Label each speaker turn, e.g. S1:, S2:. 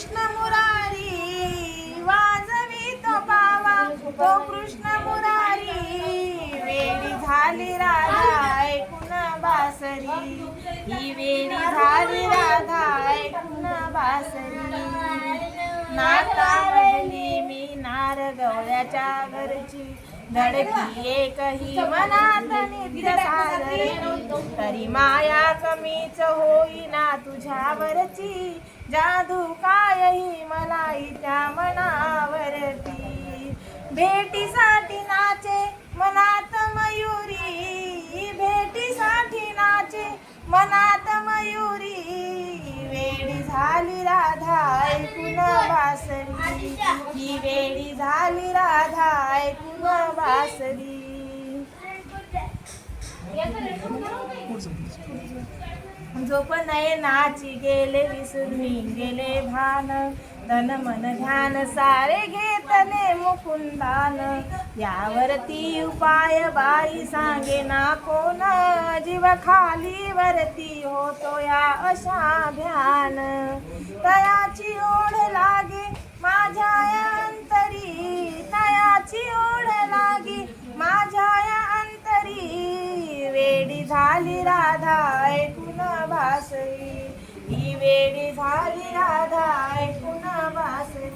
S1: कृष्ण मुरारी वाजवितो पावा, तो कृष्ण मुरारी वेडी झाली राधा ऐकून बासरी, ही वेडी झाली राधा ऐकून बासरी. नातावली मी नार गवळ्याच्या घरची, धडकी एकही मनात नित्य सादरी, तरी माया कमीच होईना तुझ्यावरची, जादू कायही मलाही त्या मनावरती. भेटीसाठी नाचे मनात मयुरी, भेटीसाठी नाचे मनात मयुरी, वेडी झाली राधा ऐकून बासरी, ही वेडी झाली राधा ऐकून बासरी. झोपनये नाची गेले विसरून गेले भान, तन मन ध्यान सारे घेतले मुकुंदान. यावरती उपाय बाई सांगे ना कोण, जीव खाली वरती होतो या अशा ध्यान. तयाची ओढ लागे माझ्या अंतरी, तयाची ओढ लागे माझ्या अंतरी, वेडी झाली राधा ऐकून बासरी, ही वेडी झाली राधा ऐकून बासरी.